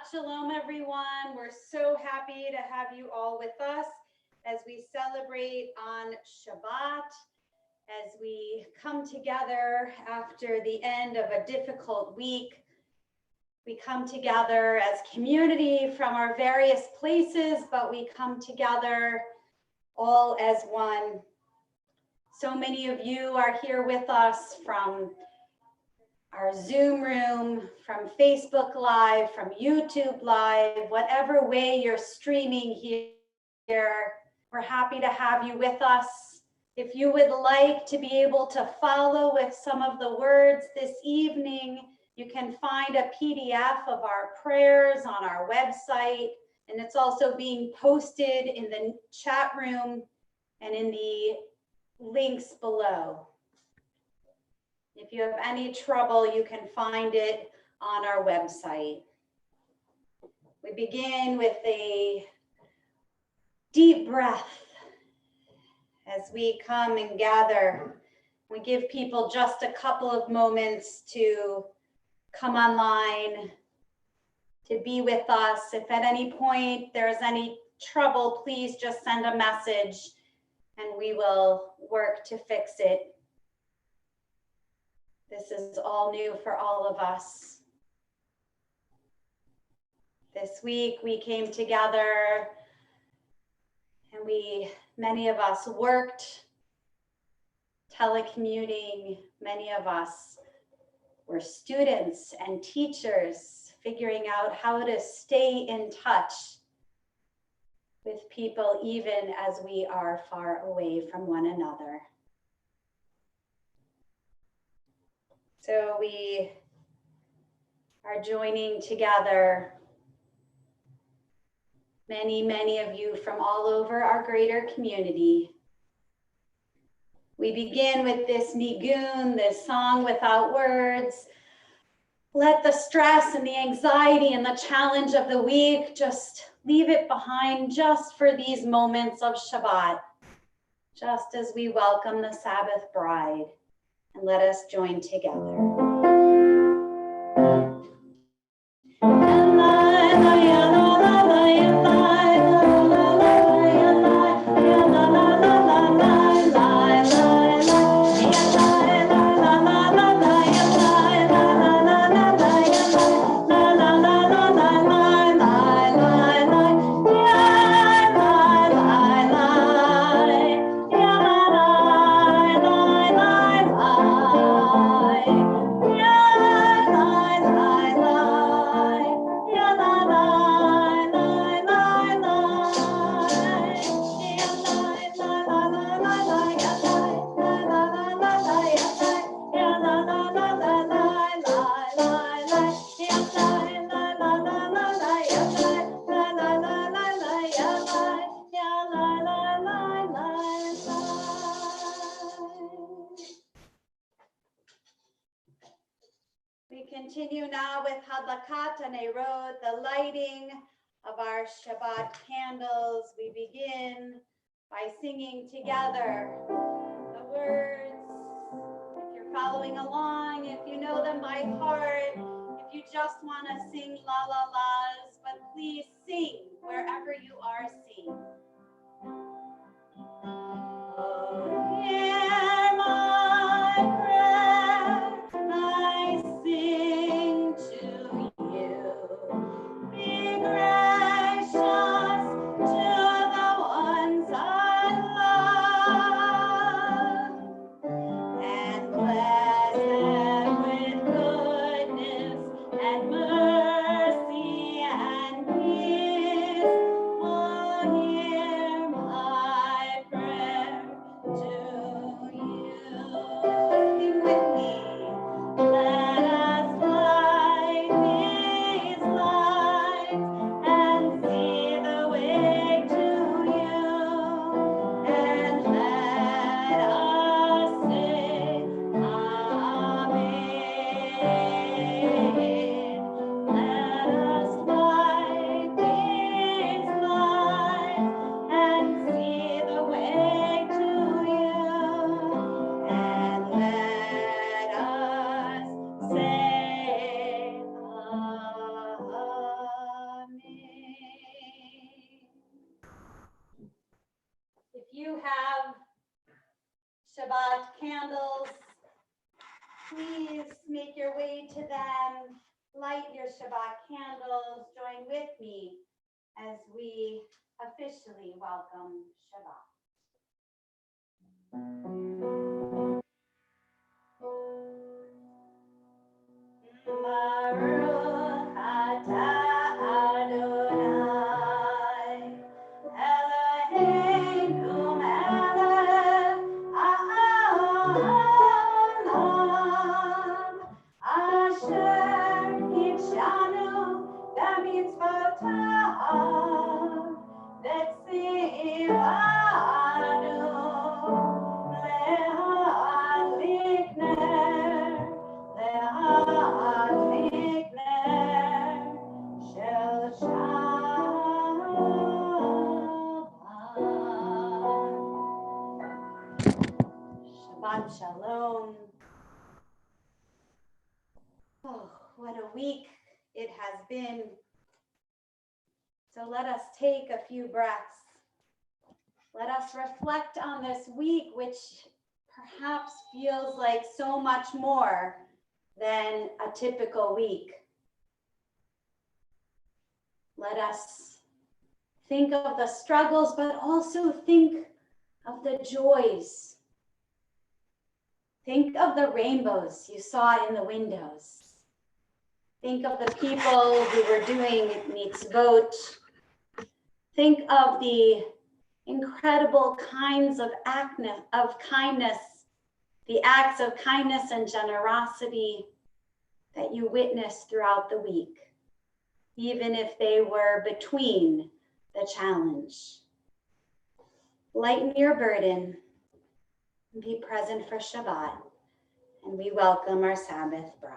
Shabbat Shalom, everyone. We're so happy to have you all with us as we celebrate on Shabbat, as we come together after the end of a difficult week. We come together as community from our various places, but we come together all as one. So many of you are here with us from our Zoom room, from Facebook Live, from YouTube Live, whatever way you're streaming here, we're happy to have you with us. If you would like to be able to follow with some of the words this evening, you can find a PDF of our prayers on our website, and it's also being posted in the chat room and in the links below. If you have any trouble, you can find it on our website. We begin with a deep breath as we come and gather. We give people just a couple of moments to come online, to be with us. If at any point there's any trouble, please just send a message and we will work to fix it. This is all new for all of us. This week we came together and many of us worked telecommuting. Many of us were students and teachers figuring out how to stay in touch with people even as we are far away from one another. So we are joining together, many of you from all over our greater community. We begin with this nigun, this song without words. Let the stress and the anxiety and the challenge of the week, just leave it behind just for these moments of Shabbat, just as we welcome the Sabbath bride. And let us join together. We continue now with Hadlakat Nerot, the lighting of our Shabbat candles. We begin by singing together the words. If you're following along, if you know them by heart, if you just want to sing la la la's, but please sing wherever you are singing. Oh, hear my prayer, I sing to you. Be gracious to the ones I love, and bless them with goodness and mercy and peace. Oh, hear If you have Shabbat candles, please make your way to them, light your Shabbat candles, join with me as we officially welcome Shabbat. Baruch atah Adonai, Eloheinu melech ha'olam, asher kitshanu b'mitzvotav, v'tzivanu le'hadlik ner, le'hadlik ner shel Shabbat. Shabbat Shalom. Oh, what a week it has been. So let us take a few breaths. Let us reflect on this week, which perhaps feels like so much more than a typical week. Let us think of the struggles, but also think of the joys. Think of the rainbows you saw in the windows. Think of the people who were doing mitzvot. Think of the incredible kinds of kindness, the acts of kindness and generosity that you witnessed throughout the week, even if they were between the challenge. Lighten your burden and be present for Shabbat, and we welcome our Sabbath bride.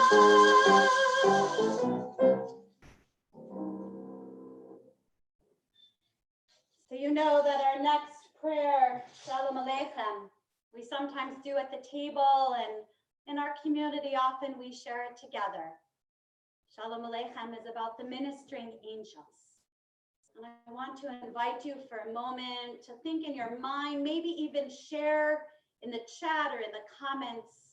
So you know that our next prayer, Shalom Aleichem, we sometimes do at the table, and in our community often we share it together. Shalom Aleichem is about the ministering angels. And I want to invite you for a moment to think in your mind, maybe even share in the chat or in the comments,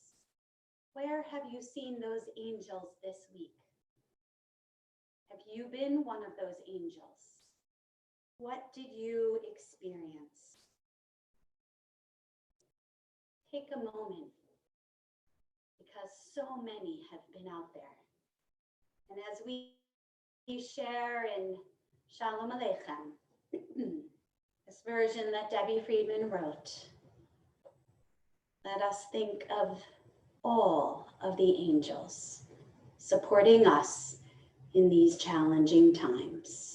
where have you seen those angels this week? Have you been one of those angels? What did you experience? Take a moment, because so many have been out there. And as we share in Shalom Aleichem, this version that Debbie Friedman wrote, let us think of all of the angels supporting us in these challenging times.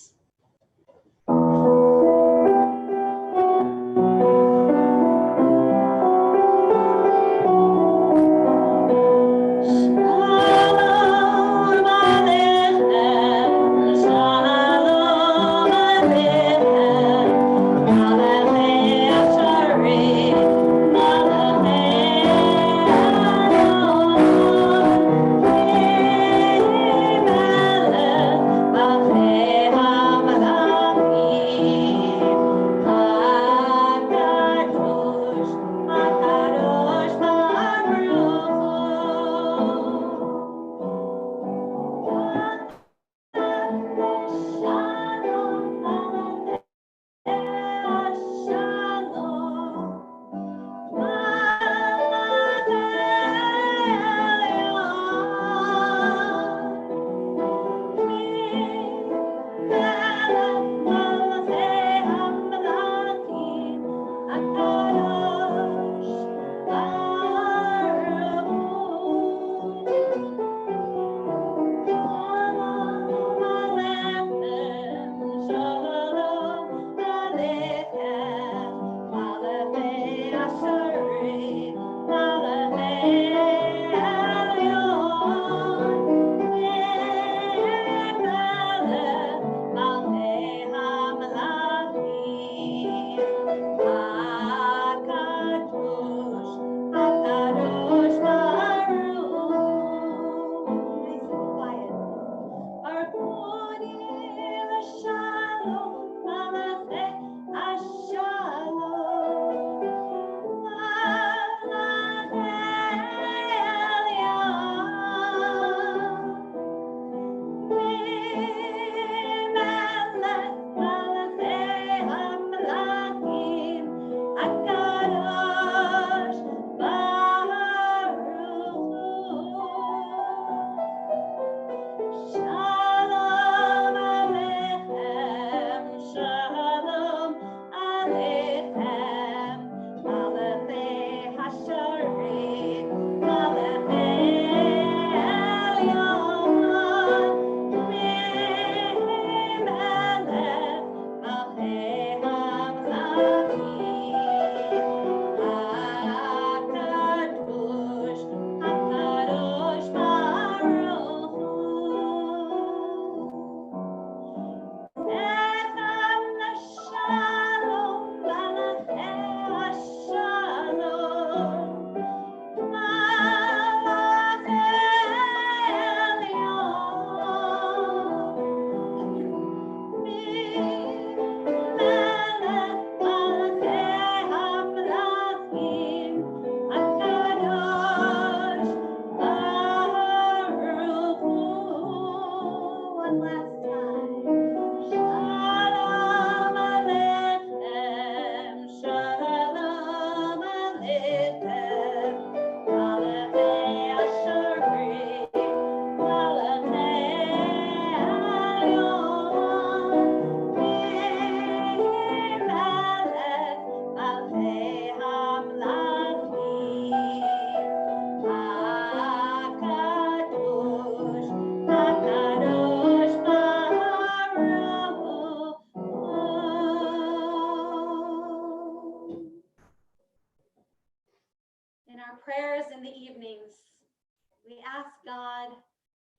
we ask God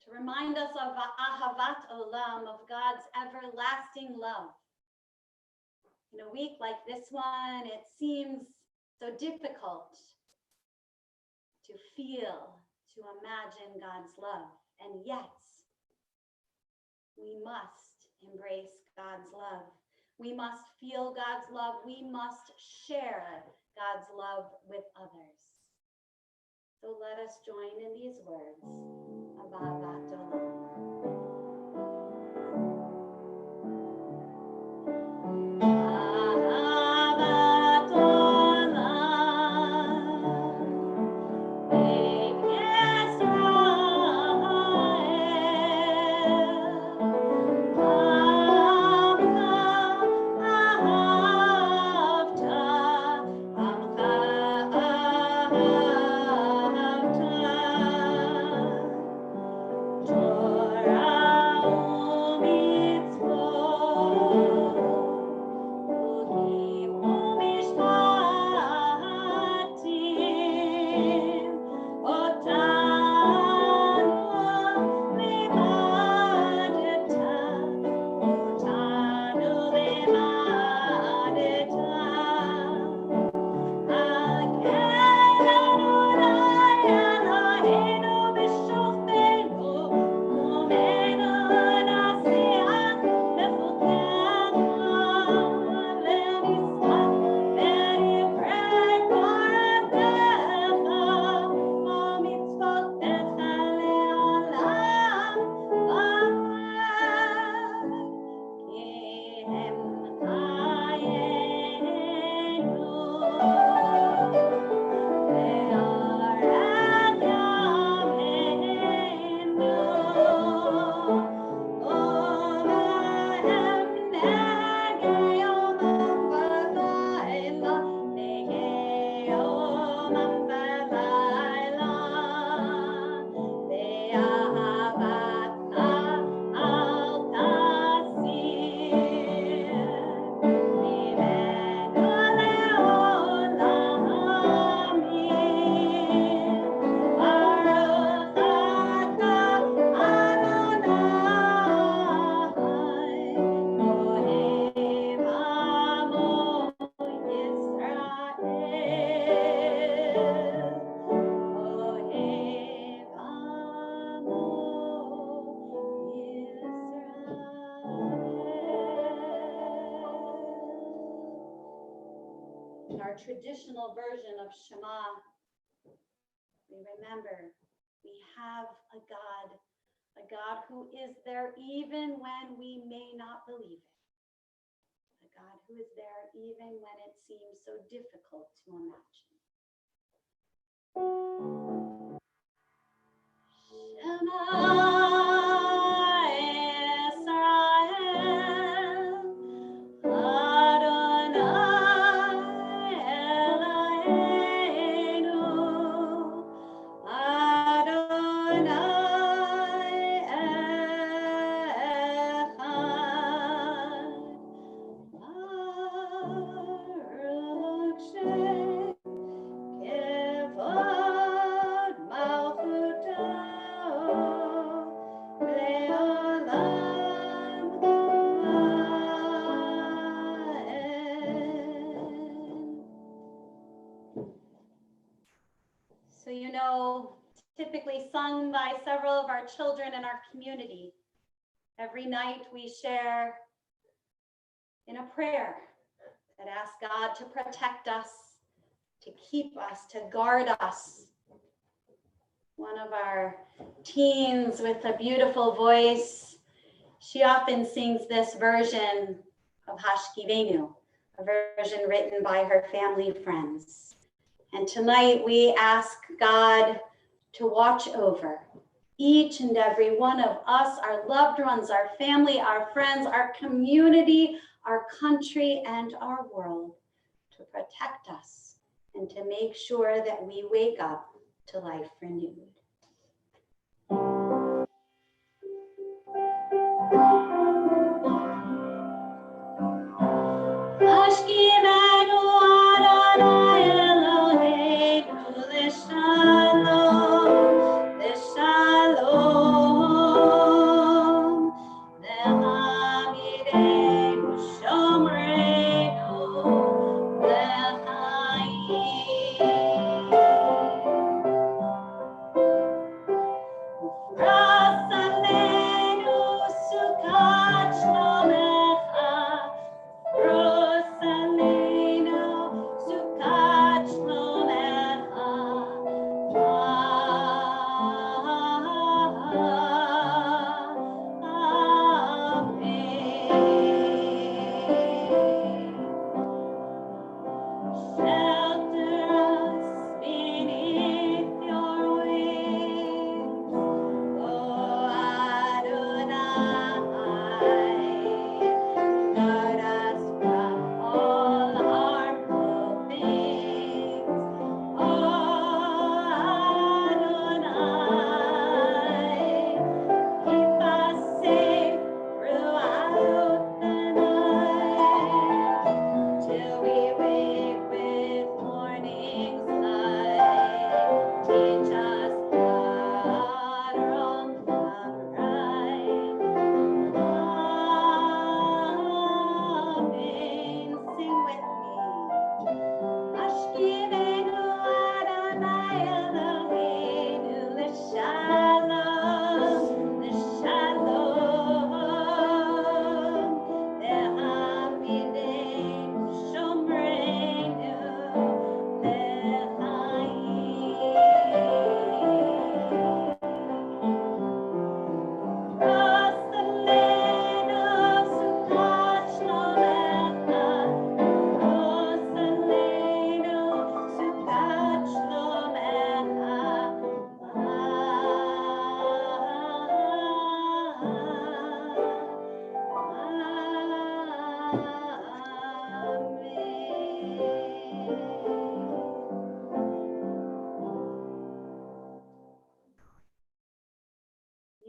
to remind us of Ahavat Olam, of God's everlasting love. In a week like this one, it seems so difficult to feel, to imagine God's love. And yet, we must embrace God's love. We must feel God's love. We must share God's love with others. So let us join in these words of Ahavat Olam. Our traditional version of Shema, we remember we have a God who is there even when we may not believe it, a God who is there even when it seems so difficult to imagine. Shema. So, you know, typically sung by several of our children in our community. Every night we share in a prayer that asks God to protect us, to keep us, to guard us. One of our teens with a beautiful voice, she often sings this version of Hashkivenu, a version written by her family friends. And tonight we ask God to watch over each and every one of us, our loved ones, our family, our friends, our community, our country, and our world, to protect us and to make sure that we wake up to life renewed. This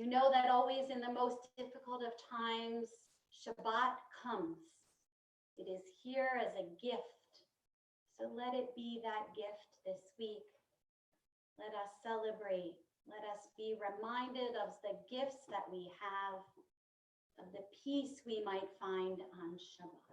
You know that always in the most difficult of times, Shabbat comes. It is here as a gift. So let it be that gift this week. Let us celebrate. Let us be reminded of the gifts that we have, of the peace we might find on Shabbat.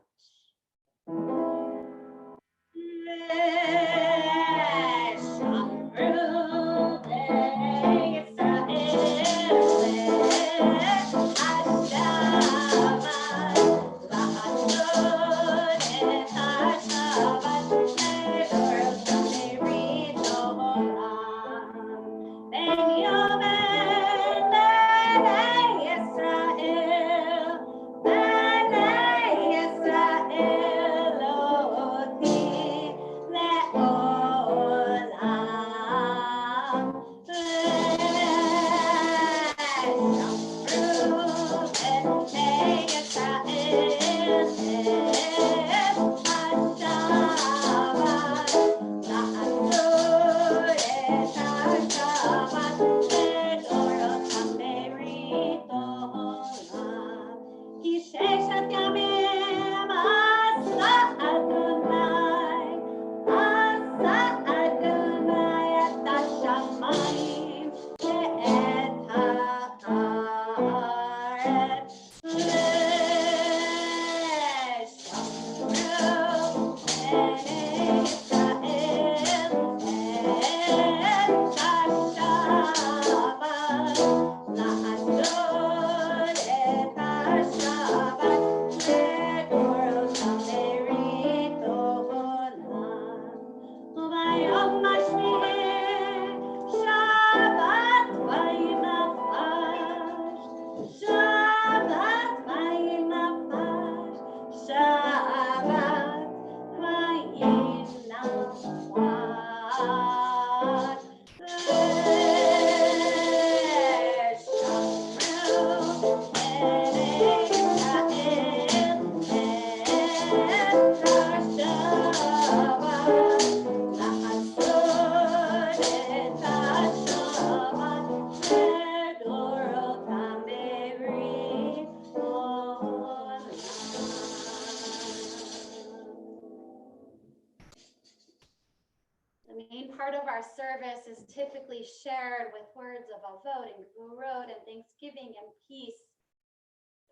Part of our service is typically shared with words of avot and gvurot and thanksgiving and peace.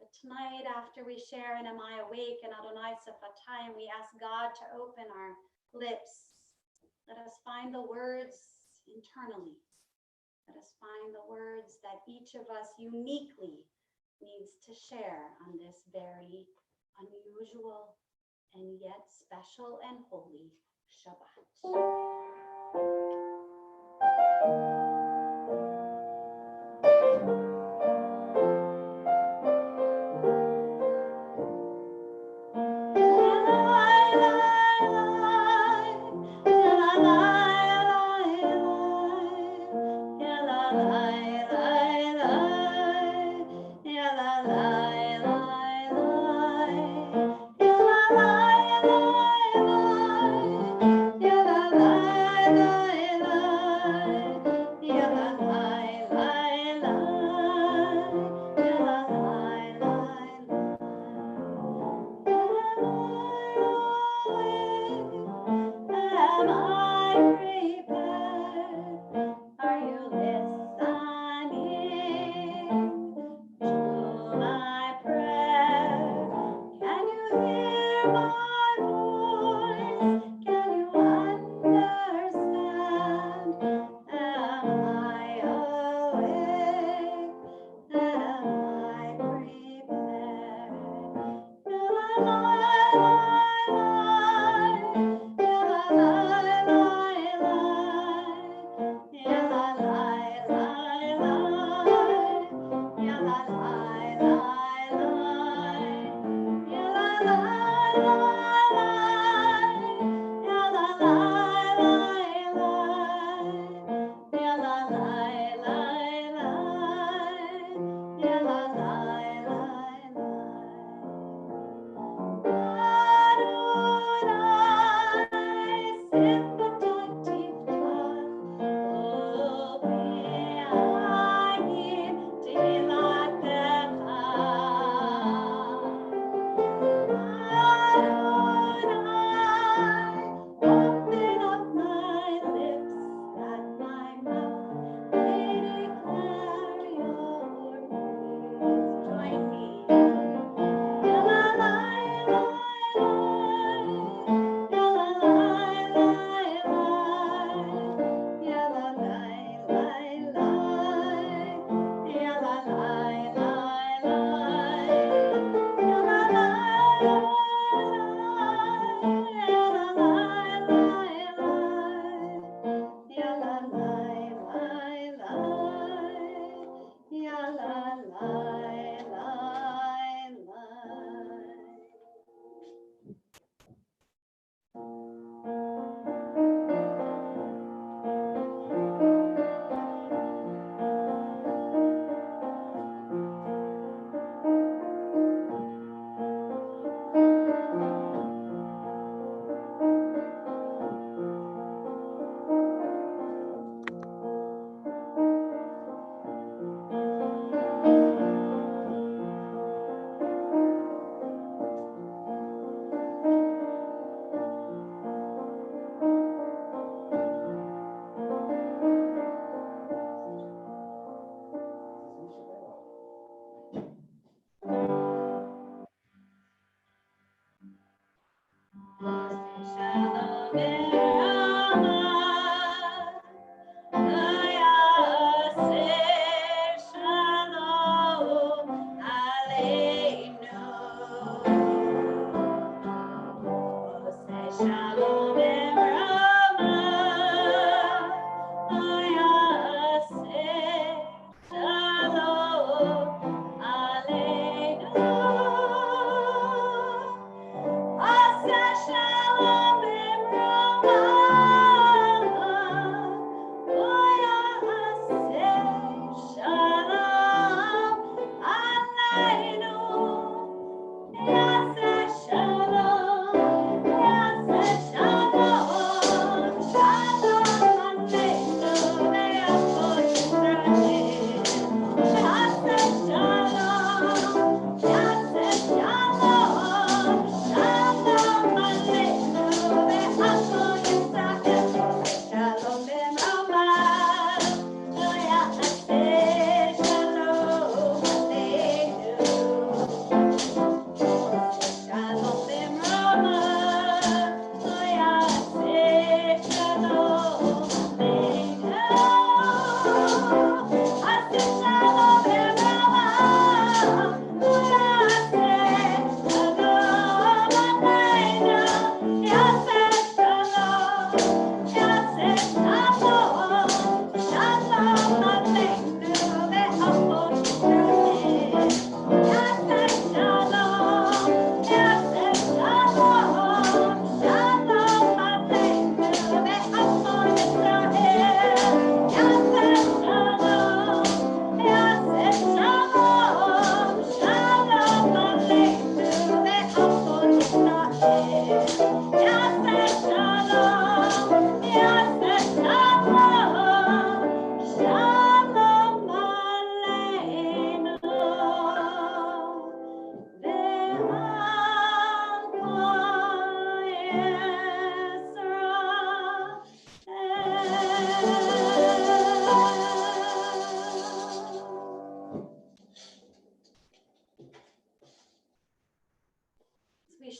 But tonight, after we share in Am I Awake and Adonai Sefatayim, we ask God to open our lips. Let us find the words internally. Let us find the words that each of us uniquely needs to share on this very unusual and yet special and holy Shabbat.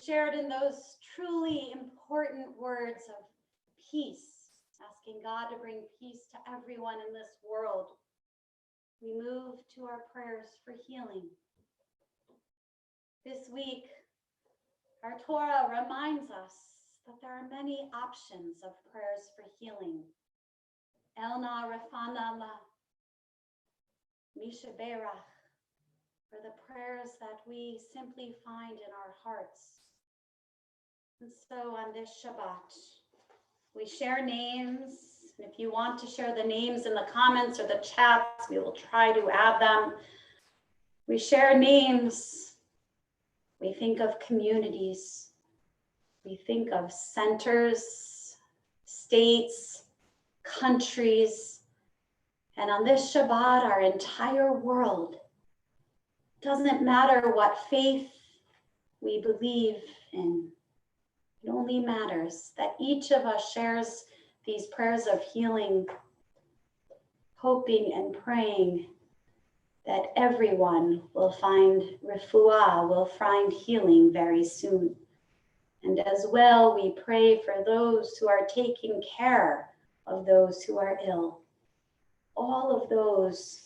shared in those truly important words of peace, asking God to bring peace to everyone in this world. We move to our prayers for healing. This week, our Torah reminds us that there are many options of prayers for healing. Elna Rafana La, Misha Berach, for the prayers that we simply find in our hearts. And so on this Shabbat, we share names. And if you want to share the names in the comments or the chats, we will try to add them. We share names. We think of communities. We think of centers, states, countries. And on this Shabbat, our entire world. Doesn't matter what faith we believe in. It only matters that each of us shares these prayers of healing, hoping and praying that everyone will find refuah, will find healing very soon. And as well, we pray for those who are taking care of those who are ill. All of those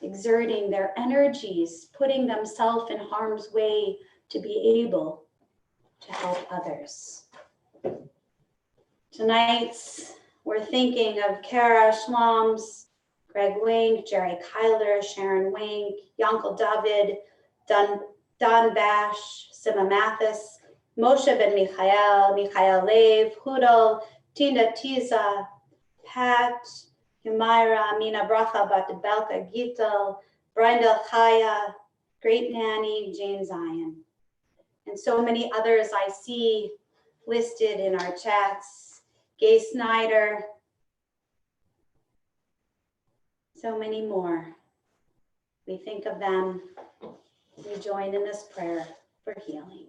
exerting their energies, putting themselves in harm's way to be able to help others. Tonight, we're thinking of Kara Schlams, Greg Wink, Jerry Kyler, Sharon Wink, Yankel David, Don Bash, Sima Mathis, Moshe Ben Michael Lev, Hudel, Tina Tiza, Pat, Humaira, Amina Bracha, Batabelka, Gitel, Brenda Chaya, Great Nanny, Jane Zion. And so many others I see listed in our chats. Gay Snyder, so many more. We think of them. We join in this prayer for healing.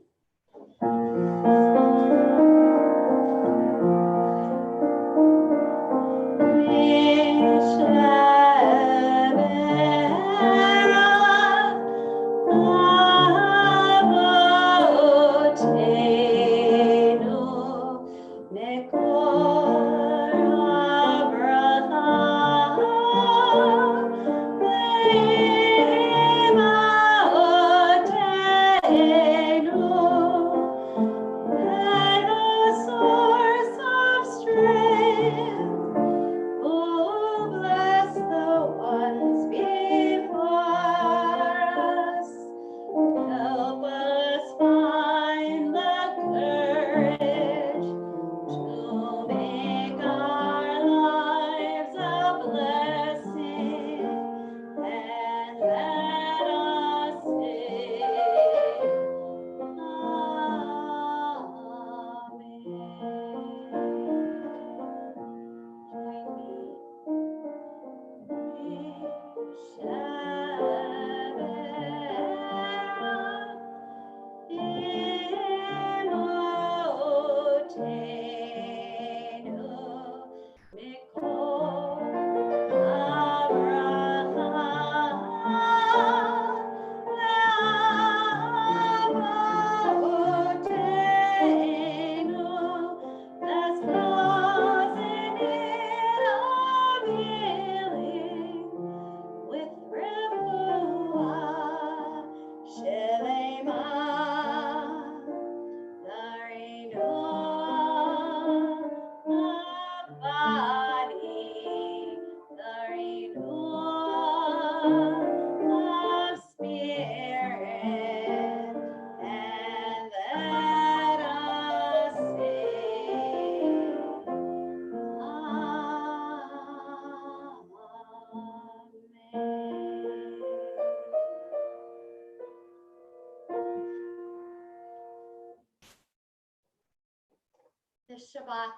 This Shabbat,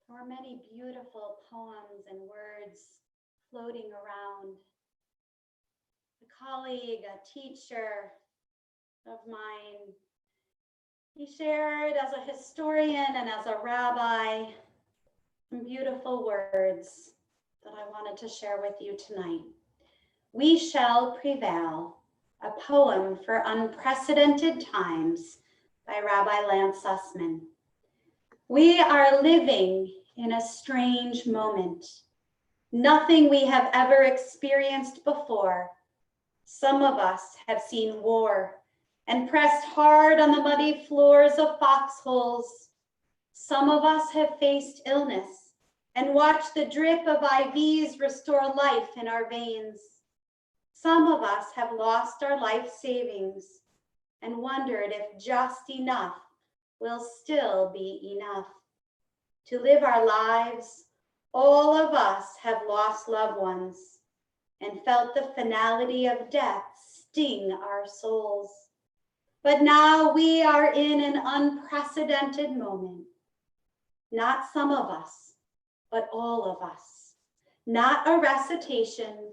there are many beautiful poems and words floating around. A colleague, a teacher of mine, he shared as a historian and as a rabbi some beautiful words that I wanted to share with you tonight. We shall prevail a poem for unprecedented times by Rabbi Lance Sussman. We are living in a strange moment, nothing we have ever experienced before. Some of us have seen war and pressed hard on the muddy floors of foxholes. Some of us have faced illness and watched the drip of IVs restore life in our veins. Some of us have lost our life savings and wondered if just enough will still be enough to live our lives. All of us have lost loved ones and felt the finality of death sting our souls. But now we are in an unprecedented moment. Not some of us, but all of us. Not a recitation,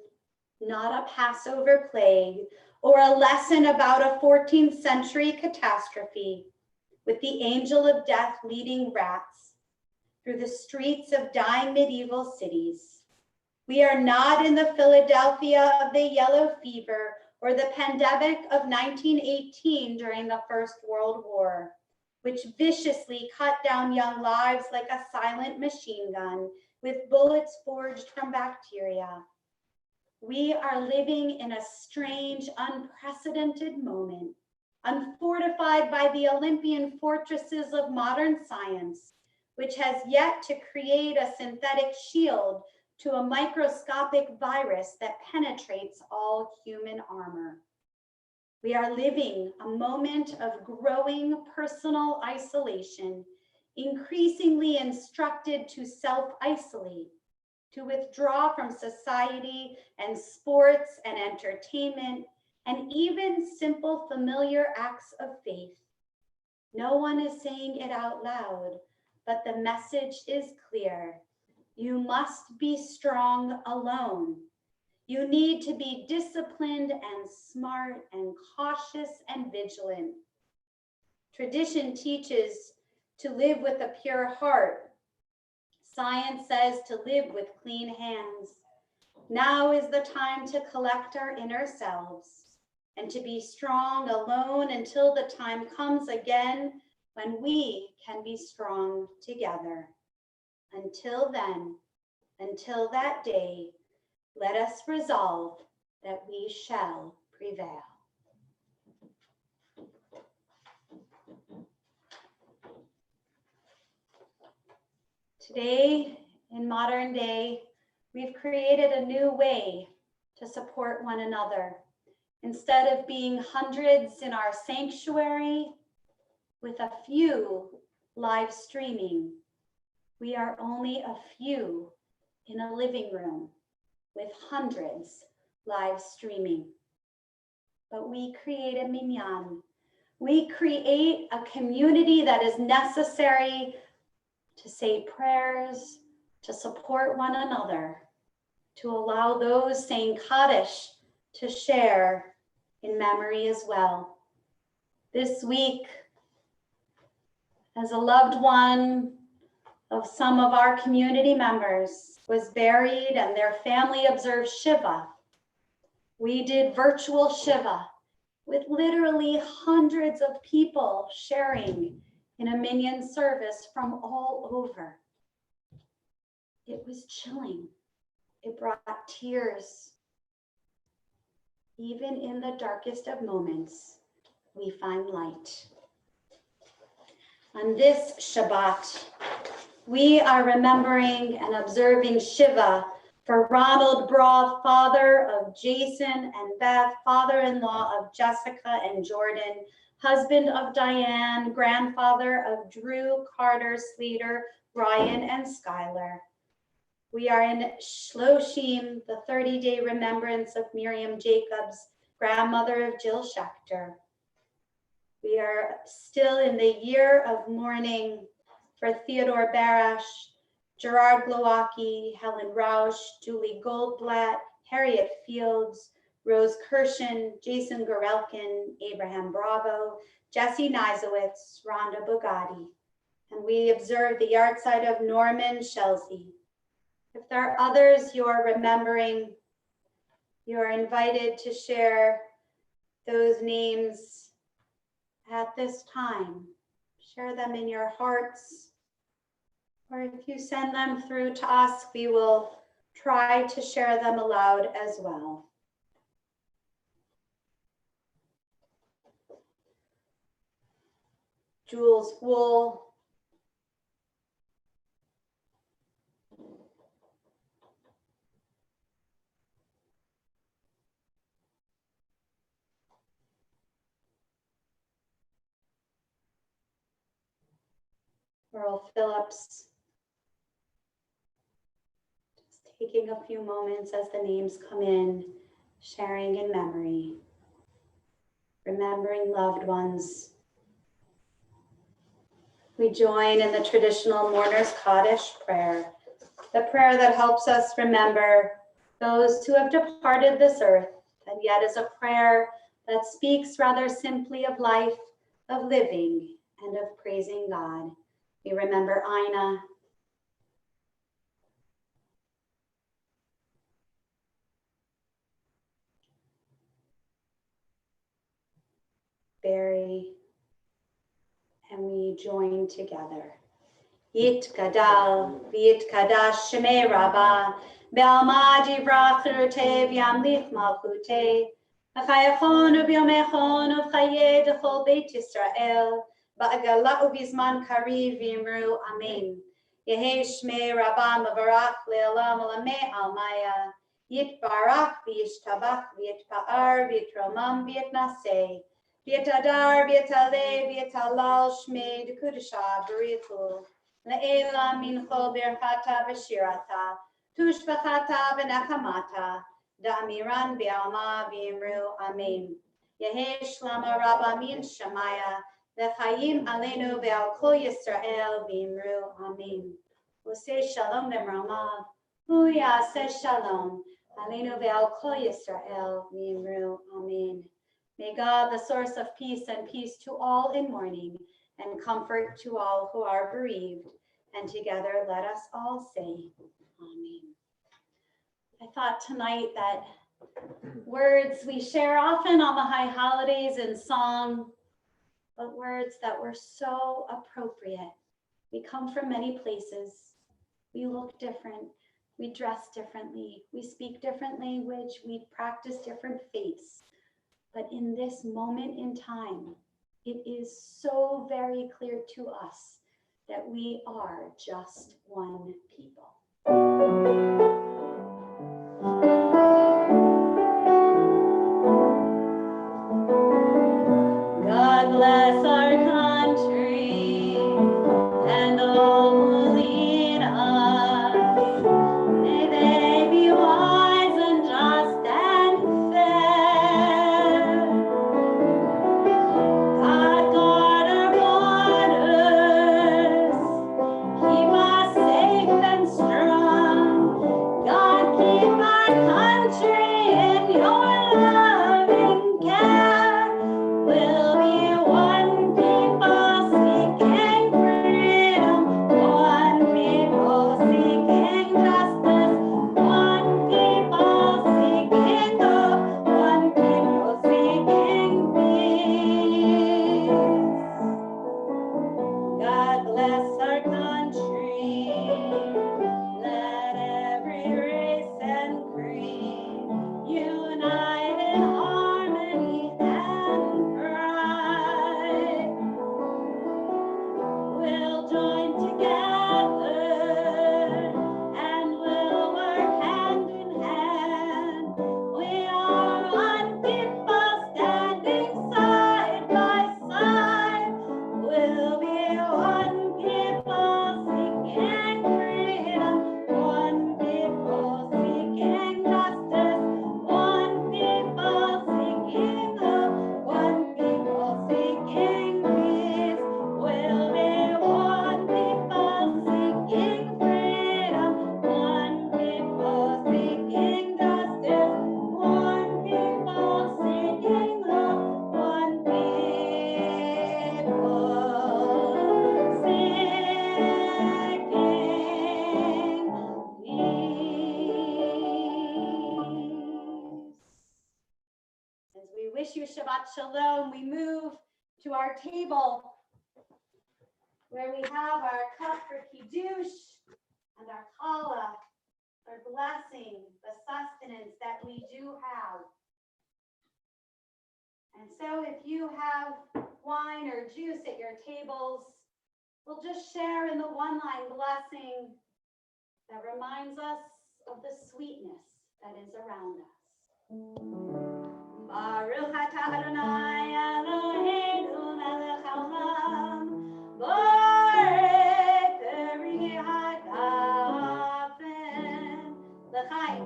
not a Passover plague, or a lesson about a 14th century catastrophe with the angel of death leading rats through the streets of dying medieval cities. We are not in the Philadelphia of the yellow fever or the pandemic of 1918 during the First World War, which viciously cut down young lives like a silent machine gun with bullets forged from bacteria. We are living in a strange, unprecedented moment, unfortified by the Olympian fortresses of modern science, which has yet to create a synthetic shield to a microscopic virus that penetrates all human armor. We are living a moment of growing personal isolation, increasingly instructed to self-isolate, to withdraw from society and sports and entertainment, and even simple familiar acts of faith. No one is saying it out loud, but the message is clear. You must be strong alone. You need to be disciplined and smart and cautious and vigilant. Tradition teaches to live with a pure heart. Science says to live with clean hands. Now is the time to collect our inner selves and to be strong alone until the time comes again when we can be strong together. Until then, until that day, let us resolve that we shall prevail. Today, in modern day, we've created a new way to support one another. Instead of being hundreds in our sanctuary with a few live streaming, we are only a few in a living room with hundreds live streaming. But we create a minyan. We create a community that is necessary to say prayers, to support one another, to allow those saying Kaddish to share in memory as well. This week, as a loved one of some of our community members was buried and their family observed Shiva, we did virtual Shiva with literally hundreds of people sharing in a minyan service from all over. It was chilling. It brought tears. Even in the darkest of moments, we find light. On this Shabbat, we are remembering and observing Shiva for Ronald Braw, father of Jason and Beth, father-in-law of Jessica and Jordan, husband of Diane, grandfather of Drew, Carter, Slater, Ryan, and Skylar. We are in Shloshim, the 30-day remembrance of Miriam Jacobs, grandmother of Jill Schechter. We are still in the year of mourning for Theodore Barash, Gerard Glowacki, Helen Rausch, Julie Goldblatt, Harriet Fields, Rose Kirshen, Jason Gorelkin, Abraham Bravo, Jesse Nizowitz, Rhonda Bugatti. And we observe the yahrzeit of Norman Shelsey. If there are others you are remembering, you are invited to share those names at this time. Share them in your hearts. Or if you send them through to us, we will try to share them aloud as well. Jules Wool, Earl Phillips. Just taking a few moments as the names come in, sharing in memory, remembering loved ones. We join in the traditional mourner's Kaddish prayer, the prayer that helps us remember those who have departed this earth, and yet is a prayer that speaks rather simply of life, of living, and of praising God. We remember Ina, Barry, and we join together. Yit gadal, v'yit kadash shemei rabbah, be'alma divrach cherutei v'yamlich malchutei, v'chayachon u'b'yomechon u'v'chayeh d'chol beit Yisrael, ba'agala u'bizman kariv v'yimru amen. Yehei shmei rabbah mevarach le'olam olamei almaya, yitbarach v'yishtabach v'yitpa'ar v'yitromam v'yitnaseh, v'yitadar v'yitaleh v'yitalal shmei d'kudashah b'ritul. Le'ela mincho birchata v'shirata, tushbachata v'nechamata, da'amiran bi'alma v'imru amen. Yehi shlama rabba min shamaya, v'chayim aleinu ve'al kol Yisrael v'imru amen. Usei shalom v'mramav, hu yaseh shalom, aleinu ve'al kol Yisrael v'imru amen. May God, the source of peace and peace to all in mourning, and comfort to all who are bereaved. And together, let us all say, Amen. I thought tonight that words we share often on the high holidays in song, but words that were so appropriate. We come from many places. We look different. We dress differently. We speak different language. We practice different faiths. But in this moment in time, it is so very clear to us that we are just one people. God bless our country and all who lead us. May they be wise and just and fair. God guard our borders, keep us safe and strong. God keep our wish you Shabbat Shalom. We move to our table where we have our cup for Kiddush and our challah, our blessing, the sustenance that we do have. And so if you have wine or juice at your tables, we'll just share in the one-line blessing that reminds us of the sweetness that is around us. Baruch atah Adonai Eloheinu melech haolam, borei peri hagafen l'chaim.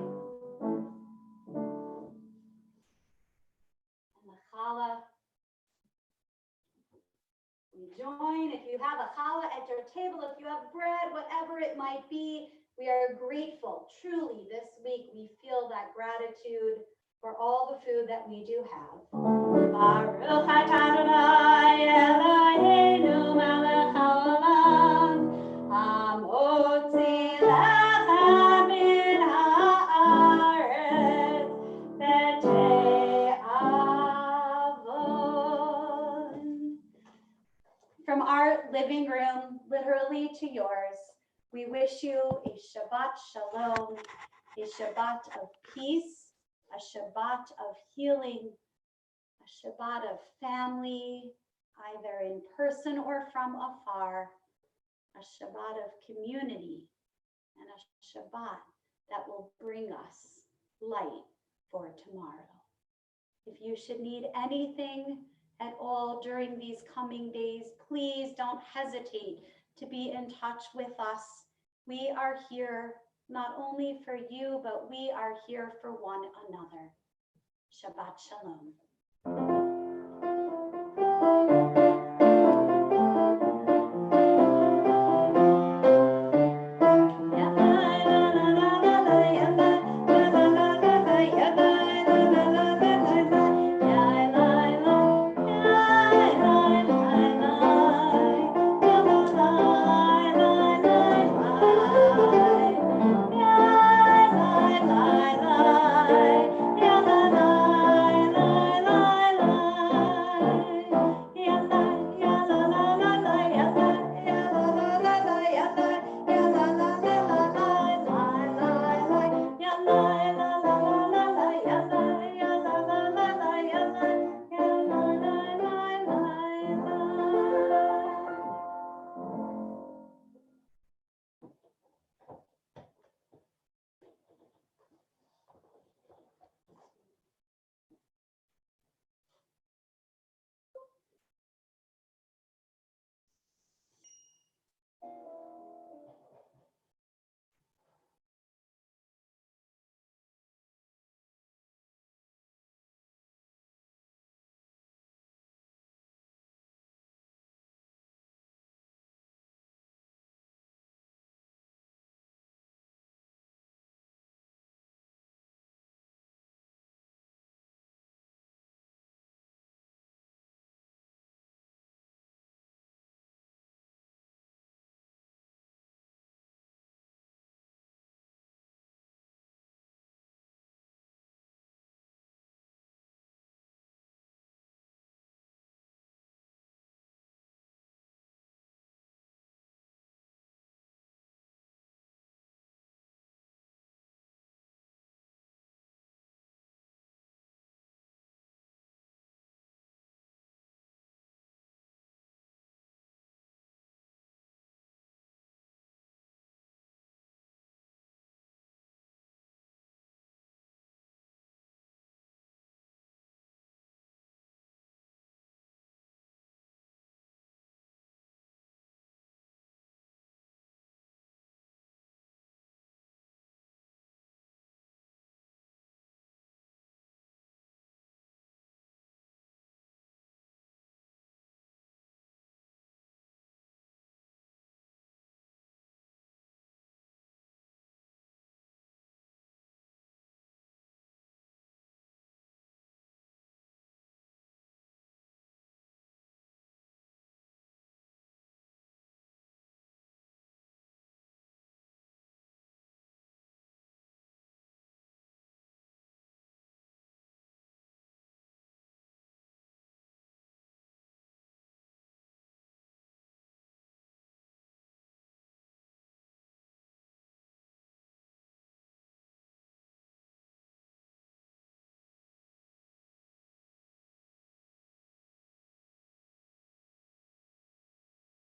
And the challah, we join. If you have a challah at your table, if you have bread, whatever it might be, we are grateful. Truly, this week we feel that gratitude for all the food that we do have. Baruch atah Adonai Eloheinu melech haolam, hamotzi lechem min haaretz b'tei avon. From our living room, literally to yours, we wish you a Shabbat Shalom, a Shabbat of peace, a Shabbat of healing, a Shabbat of family, either in person or from afar, a Shabbat of community, and a Shabbat that will bring us light for tomorrow. If you should need anything at all during these coming days, please don't hesitate to be in touch with us. We are here not only for you, but we are here for one another. Shabbat Shalom.